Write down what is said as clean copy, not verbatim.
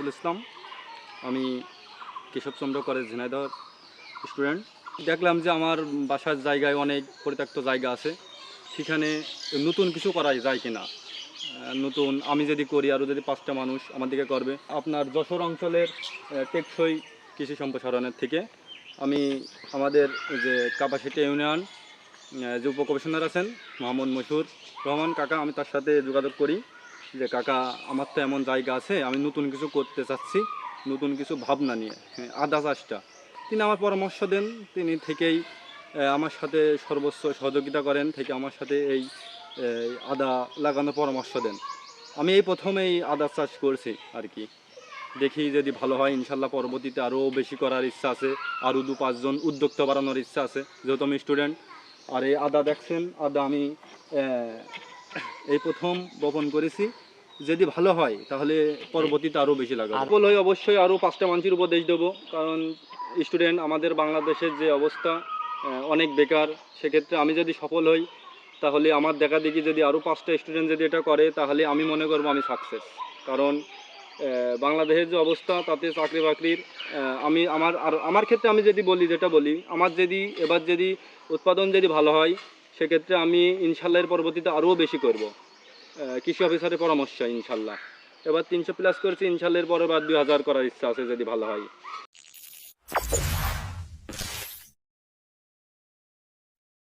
শরীফুল ইসলাম। আমি Keshabchandra college Jhenaidah student. দেখলাম যে আমার বাসার জায়গায় অনেক পরিত্যক্ত জায়গা আছে, সেখানে নতুন কিছু করা যায় কিনা। নতুন আমি যদি করি, আরও যদি 5টা মানুষ আমার দিকে করবে। আপনার যশোর অঞ্চলের টেকসই কৃষি সম্প্রসারণের থেকে আমি আমাদের যে কাপাসিটি ইউনিয়ন যে উপকমিশনার আছেন মোহাম্মদ মশিউর রহমান কাকা, আমি তার সাথে যোগাযোগ করি যে কাকা আমার তো এমন জায়গা আছে, আমি নতুন কিছু করতে চাচ্ছি, নতুন কিছু ভাবনা নিয়ে আদা চাষটা। তিনি আমার পরামর্শ দেন, তিনি থেকেই আমার সাথে সর্বোচ্চ সহযোগিতা করেন, থেকে আমার সাথে এই আদা লাগানোর পরামর্শ দেন। আমি এই প্রথম এই আদা চাষ করছি আর কি। দেখি যদি ভালো হয় ইনশাল্লাহ পরবর্তীতে আরও বেশি করার ইচ্ছা আছে, আরও 2-5 জন উদ্যোক্তা বাড়ানোর ইচ্ছা আছে, যেহেতু আমি স্টুডেন্ট। আর এই আদা দেখছেন, আদা আমি এই প্রথম বপন করেছি। যদি ভালো হয় তাহলে পরবর্তীতে আরও বেশি লাগাবো। সফল হয়ে অবশ্যই আরও 5টা মানুষের উপদেশ দেবো, কারণ স্টুডেন্ট আমাদের বাংলাদেশের যে অবস্থা, অনেক বেকার। সেক্ষেত্রে আমি যদি সফল হই তাহলে আমার দেখা দেখি যদি আরও 5টা স্টুডেন্ট যদি এটা করে, তাহলে আমি মনে করবো আমি সাকসেস। কারণ বাংলাদেশের যে অবস্থা, তাতে চাকরি বাকরির আমি আমার ক্ষেত্রে আমি যদি বলি, যেটা বলি, আমার যদি এবার যদি উৎপাদন যদি ভালো হয়, সেক্ষেত্রে আমি ইনশাল্লাহ এর পরবর্তীতে আরও বেশি করব। কৃষি অফিসারের পরামর্শ ইনশাল্লাহ। এবার 300 প্লাস করেছি, ইনশাল্লাহ এর পরে বার 2000 করার ইচ্ছা আছে যদি ভালো হয়।